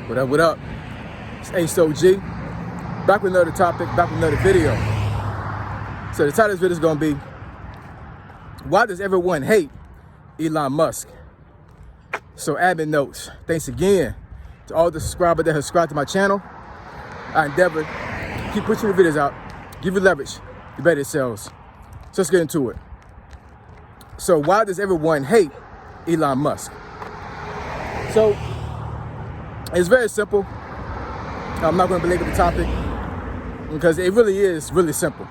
What up, what up? It's Ace OG. Back with another topic, back with another video. So the title of this video is going to be, why does everyone hate Elon Musk? So admin notes, thanks again to all the subscribers that have subscribed to my channel. I endeavor to keep pushing the videos out, give you leverage, the better it sells. So let's get into it. So why does everyone hate Elon Musk? So it's very simple. I'm not going to belabor the topic because it really is really simple.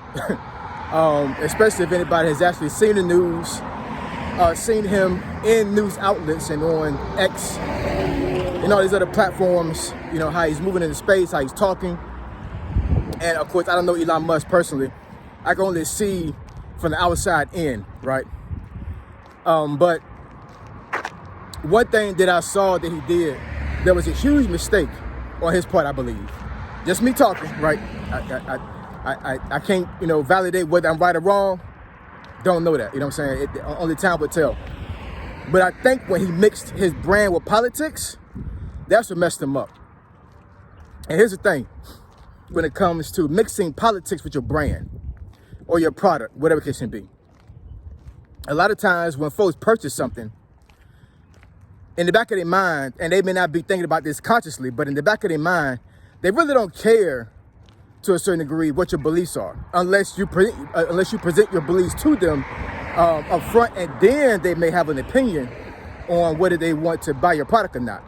Especially if anybody has actually seen the news, seen him in news outlets and on X and all these other platforms, you know, how he's moving into space, how he's talking. And of course, I don't know Elon Musk personally. I can only see from the outside in, right? But one thing that I saw that he did, there was a huge mistake on his part, I believe. Just me talking, right? I can't, you know, validate whether I'm right or wrong. Don't know that, you know what I'm saying? Only time will tell. But I think when he mixed his brand with politics, that's what messed him up. And here's the thing, when it comes to mixing politics with your brand or your product, whatever it case may be. A lot of times when folks purchase something, in the back of their mind, and they may not be thinking about this consciously, but in the back of their mind, they really don't care to a certain degree what your beliefs are, unless you present your beliefs to them up front, and then they may have an opinion on whether they want to buy your product or not.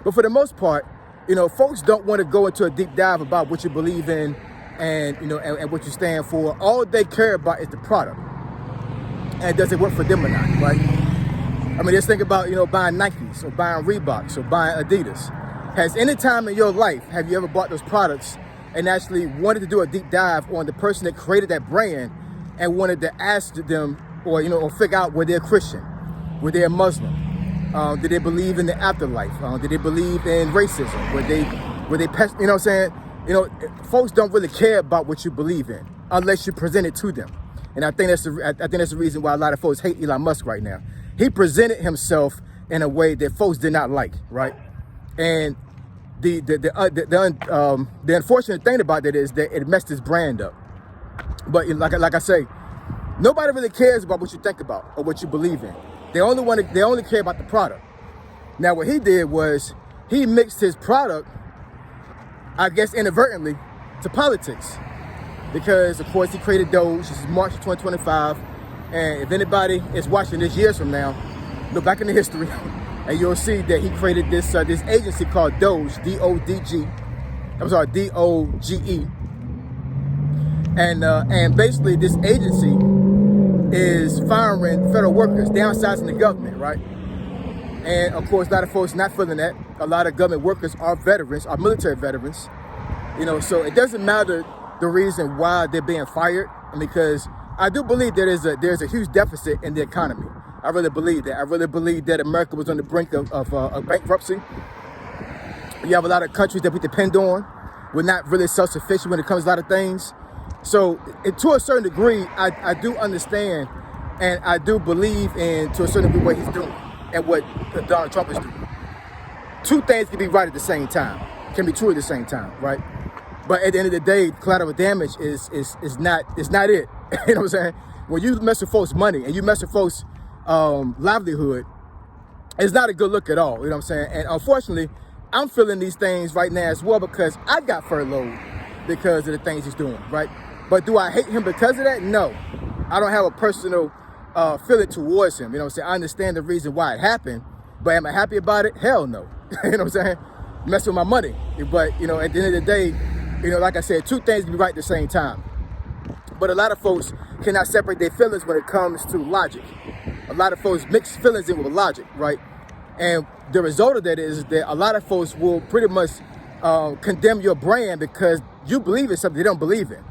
But for the most part, you know, folks don't want to go into a deep dive about what you believe in and, you know, and what you stand for. All they care about is the product. And does it work for them or not, right? I mean, just think about, you know, buying Nikes or buying Reeboks or buying Adidas. Has any time in your life, have you ever bought those products and actually wanted to do a deep dive on the person that created that brand and wanted to ask them or, you know, or figure out whether they're Christian, whether they're Muslim, did they believe in the afterlife, did they believe in racism, were they, you know what I'm saying? You know, folks don't really care about what you believe in unless you present it to them. And I think that's the reason why a lot of folks hate Elon Musk right now. He presented himself in a way that folks did not like, right? And the unfortunate thing about that is that it messed his brand up. But like I say, nobody really cares about what you think about or what you believe in. They only care about the product. Now what he did was he mixed his product, I guess inadvertently, to politics. Because of course he created Doge. This is March 2025. And if anybody is watching this years from now, look back in the history and you'll see that he created this this agency called Doge, D-O-D-G. I'm sorry, D-O-G-E. And basically this agency is firing federal workers, downsizing the government, right? And of course, a lot of folks not feeling that. A lot of government workers are veterans, are military veterans. You know, so it doesn't matter the reason why they're being fired, because I do believe there's a huge deficit in the economy. I really believe that. I really believe that America was on the brink of bankruptcy. You have a lot of countries that we depend on. We're not really self-sufficient when it comes to a lot of things. So to a certain degree, I do understand and I do believe in, to a certain degree, what he's doing and what Donald Trump is doing. Two things can be right at the same time, can be true at the same time, right? But at the end of the day, collateral damage is not it. You know what I'm saying? When you mess with folks' money and you mess with folks' livelihood, it's not a good look at all. You know what I'm saying? And unfortunately, I'm feeling these things right now as well because I got furloughed because of the things he's doing, right? But do I hate him because of that? No. I don't have a personal feeling towards him. You know what I'm saying? I understand the reason why it happened, but am I happy about it? Hell no. You know what I'm saying? Messing with my money. But, you know, at the end of the day, you know, like I said, two things can be right at the same time. But a lot of folks cannot separate their feelings when it comes to logic. A lot of folks mix feelings in with logic, right? And the result of that is that a lot of folks will pretty much condemn your brand because you believe in something they don't believe in.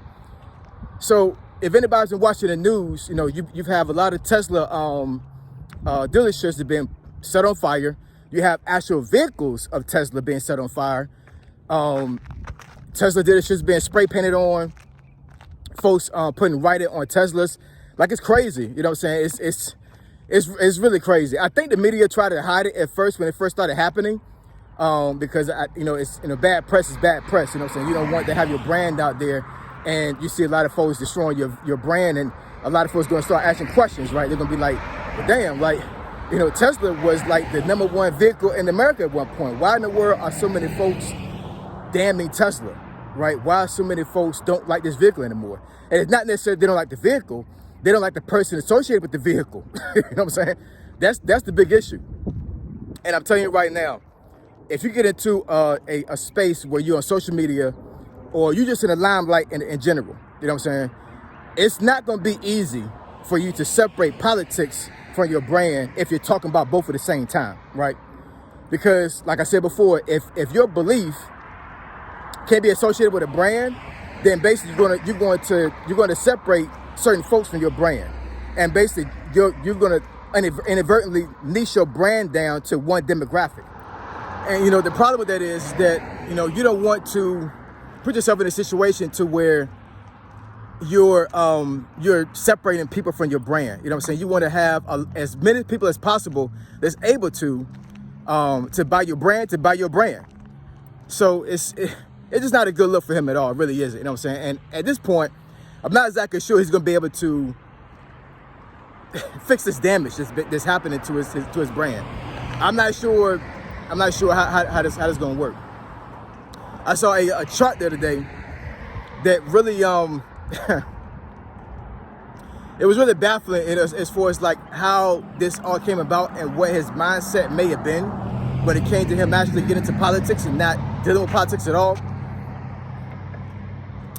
So if anybody's been watching the news, you know, you have a lot of Tesla dealerships that have been set on fire. You have actual vehicles of Tesla being set on fire. Tesla dealerships being spray painted on. Folks putting writing on Teslas. Like, it's crazy. You know what I'm saying? It's really crazy. I think the media tried to hide it at first when it first started happening. because it's bad press is bad press. You know what I'm saying? You don't want to have your brand out there, and you see a lot of folks destroying your brand, and a lot of folks going to start asking questions, right? They're going to be like, well, damn, like, Tesla was like the #1 vehicle in America at one point. Why in the world are so many folks damning Tesla, right? Why so many folks don't like this vehicle anymore? And it's not necessarily they don't like the vehicle, they don't like the person associated with the vehicle. You know what I'm saying? That's the big issue. And I'm telling you right now, if you get into a space where you're on social media or you're just in the limelight in general, you know what I'm saying? It's not going to be easy for you to separate politics from your brand if you're talking about both at the same time, right? Because like I said before, if your belief can't be associated with a brand, then basically you're going to separate certain folks from your brand, and basically you're going to inadvertently niche your brand down to one demographic. And the problem with that is that you don't want to put yourself in a situation to where you're separating people from your brand. You know what I'm saying? You want to have as many people as possible that's able to buy your brand, So it's just not a good look for him at all. It really isn't. You know what I'm saying? And at this point, I'm not exactly sure he's going to be able to fix this damage that's happening to his brand. I'm not sure how this going to work. I saw a chart the other day that really it was really baffling as far as like how this all came about and what his mindset may have been when it came to him actually getting into politics and not dealing with politics at all.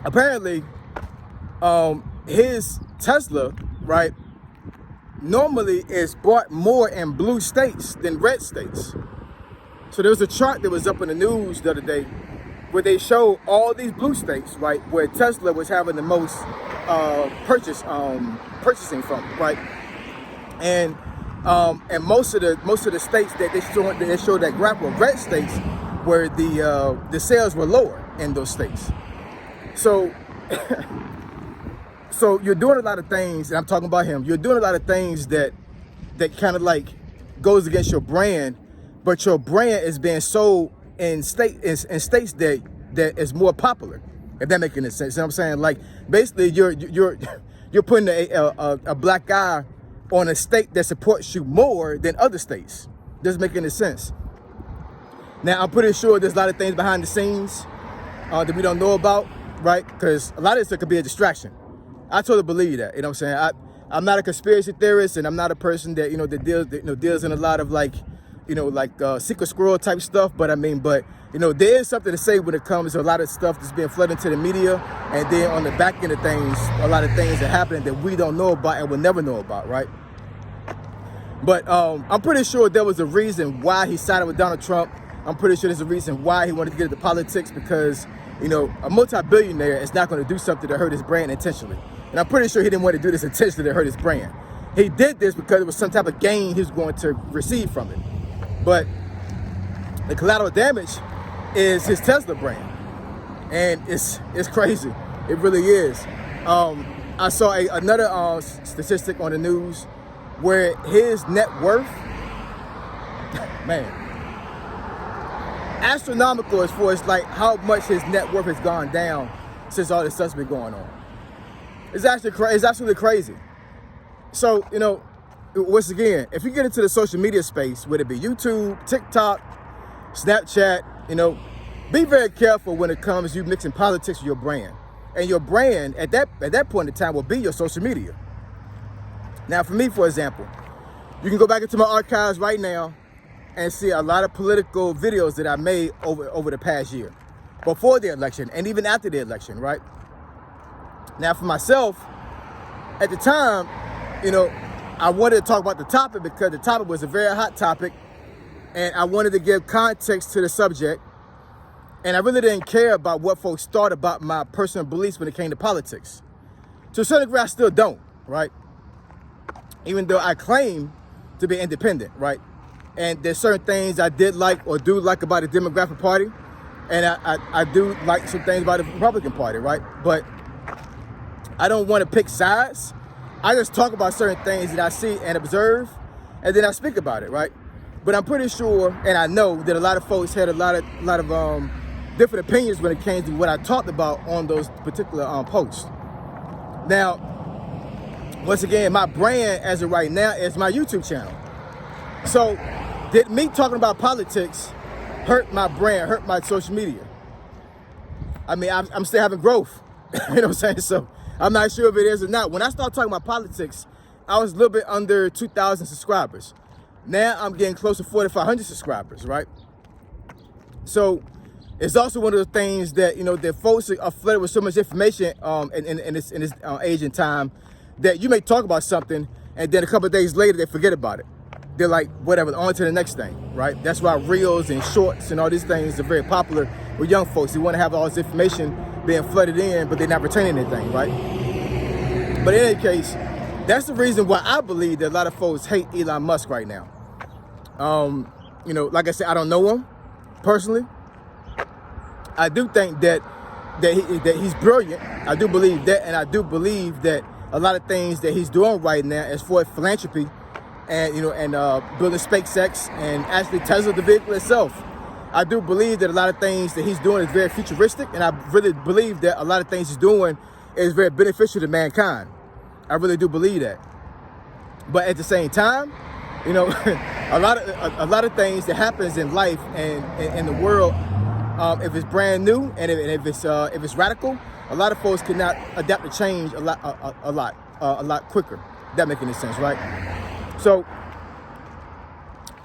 Apparently, his Tesla, right, normally is bought more in blue states than red states. So there was a chart that was up in the news the other day where they showed all these blue states, right, where Tesla was having the most purchasing from, right, and most of the states that they showed that graph were red states, where the sales were lower in those states. So so you're doing a lot of things, and I'm talking about him. You're doing a lot of things that kind of like goes against your brand, but your brand is being sold in states that is more popular. If that makes any sense, you know what I'm saying? Like basically, you're putting a black guy on a state that supports you more than other states. Doesn't make any sense. Now I'm pretty sure there's a lot of things behind the scenes that we don't know about, right? Because a lot of this could be a distraction. I totally believe that. You know what I'm saying? I'm not a conspiracy theorist, and I'm not a person that that deals in a lot of like secret squirrel type stuff. But there is something to say when it comes to a lot of stuff that's being flooded into the media, and then on the back end of things, a lot of things that happen that we don't know about and will never know about, right? But I'm pretty sure there was a reason why he sided with Donald Trump. I'm pretty sure there's a reason why he wanted to get into politics, because a multi-billionaire is not going to do something to hurt his brand intentionally. And I'm pretty sure he didn't want to do this intentionally to hurt his brand. He did this because it was some type of gain he was going to receive from it. But the collateral damage is his Tesla brand. And it's crazy. It really is. I saw another statistic on the news where his net worth, man, astronomical as far as like how much his net worth has gone down since all this stuff's been going on. It's absolutely crazy. So, once again, if you get into the social media space, whether it be YouTube, TikTok, Snapchat, be very careful when it comes to you mixing politics with your brand. And your brand at that point in time will be your social media. Now, for me, for example, you can go back into my archives right now and see a lot of political videos that I made over the past year, before the election and even after the election, right? Now, for myself, at the time, I wanted to talk about the topic because the topic was a very hot topic, and I wanted to give context to the subject, and I really didn't care about what folks thought about my personal beliefs when it came to politics. To a certain degree, I still don't, right? Even though I claim to be independent, right? And there's certain things I did like or do like about the Democratic Party, and I do like some things about the Republican Party, right? But I don't want to pick sides. I just talk about certain things that I see and observe, and then I speak about it, right? But I'm pretty sure, and I know that a lot of folks had a lot of different opinions when it came to what I talked about on those particular posts. Now, once again, my brand as of right now is my YouTube channel. So did me talking about politics hurt my brand, hurt my social media? I mean, I'm still having growth. You know what I'm saying? So I'm not sure if it is or not. When I started talking about politics, I was a little bit under 2,000 subscribers. Now I'm getting close to 4,500 subscribers, right? So it's also one of the things that, you know, that folks are flooded with so much information in this age and time that you may talk about something and then a couple of days later they forget about it. They're like, whatever, on to the next thing, right? That's why reels and shorts and all these things are very popular with young folks. They want to have all this information being flooded in, but they're not retaining anything, right? But in any case, that's the reason why I believe that a lot of folks hate Elon Musk right now. You know, like I said, I don't know him personally. I do think that he's brilliant. I do believe that, and I do believe that a lot of things that he's doing right now as far as philanthropy and, you know, and building SpaceX and actually Tesla, the vehicle itself. I do believe that a lot of things that he's doing is very futuristic, and I really believe that a lot of things he's doing is very beneficial to mankind. I really do believe that. But at the same time, you know, a lot of things that happens in life and in the world, if it's brand new and if it's radical, a lot of folks cannot adapt to change a lot quicker. If that make any sense, right? So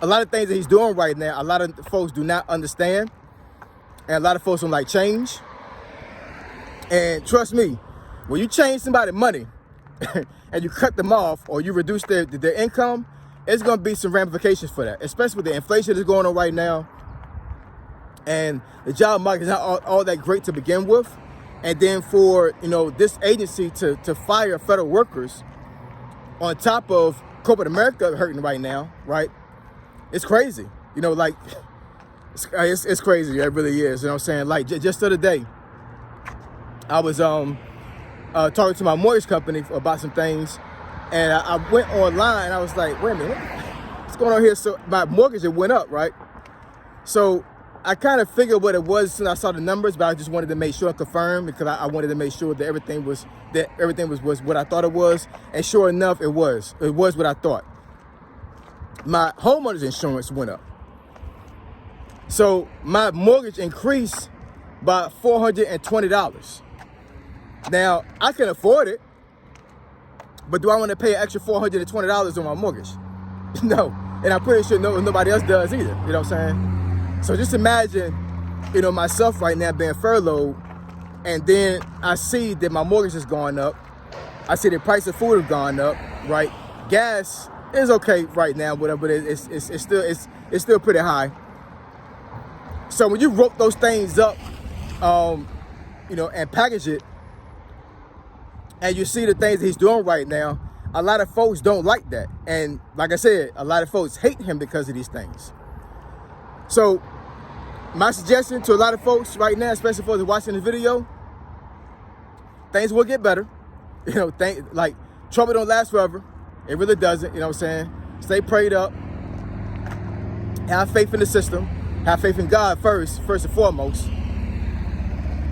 a lot of things that he's doing right now, a lot of folks do not understand, and a lot of folks don't like change. And trust me, when you change somebody's money and you cut them off or you reduce their income, it's going to be some ramifications for that, especially with the inflation that's going on right now. And the job market is not all that great to begin with. And then for, you know, this agency to fire federal workers on top of corporate America hurting right now, right? It's crazy. You know, like, it's crazy. It really is. You know what I'm saying? Like, just the other day, I was talking to my mortgage company about some things, and I went online, and I was like, wait a minute, what's going on here? So my mortgage, it went up, right? So I kind of figured what it was since I saw the numbers, but I just wanted to make sure and confirm, because I wanted to make sure that everything was what I thought it was. And sure enough, it was what I thought. My homeowner's insurance went up. So my mortgage increased by $420. Now, I can afford it, but do I want to pay an extra $420 on my mortgage? No. And I'm pretty sure nobody else does either. You know what I'm saying? So just imagine, you know, myself right now being furloughed, and then I see that my mortgage is going up. I see the price of food has gone up, right? Gas is okay right now, but it's still pretty high. So when you rope those things up, you know, and package it, and you see the things that he's doing right now, a lot of folks don't like that. And like I said, a lot of folks hate him because of these things. So my suggestion to a lot of folks right now, especially for those watching this video, things will get better. You know, like, trouble don't last forever. It really doesn't, you know what I'm saying? Stay prayed up. Have faith in the system. Have faith in God first and foremost.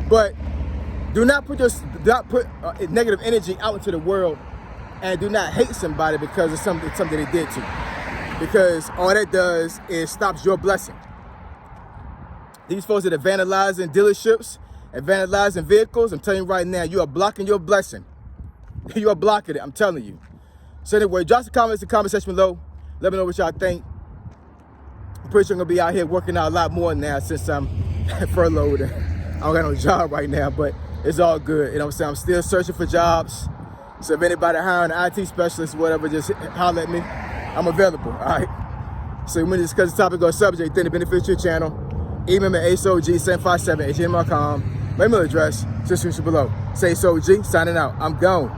But do not put negative energy out into the world, and do not hate somebody because of something they did to you. Because all that does is stops your blessing. These folks that are vandalizing dealerships and vandalizing vehicles, I'm telling you right now, you are blocking your blessing. You are blocking it, I'm telling you. So anyway, drop some comments in the comment section below. Let me know what y'all think. I'm pretty sure I'm going to be out here working out a lot more now since I'm furloughed. I don't got no job right now, but it's all good. You know what I'm saying? I'm still searching for jobs. So if anybody hiring an IT specialist or whatever, just holler at me. I'm available, all right? So when we discuss the topic or subject, you think it benefits your channel, email me at asog757@gmail.com. My email address, just below. Say SOG, signing out. I'm gone.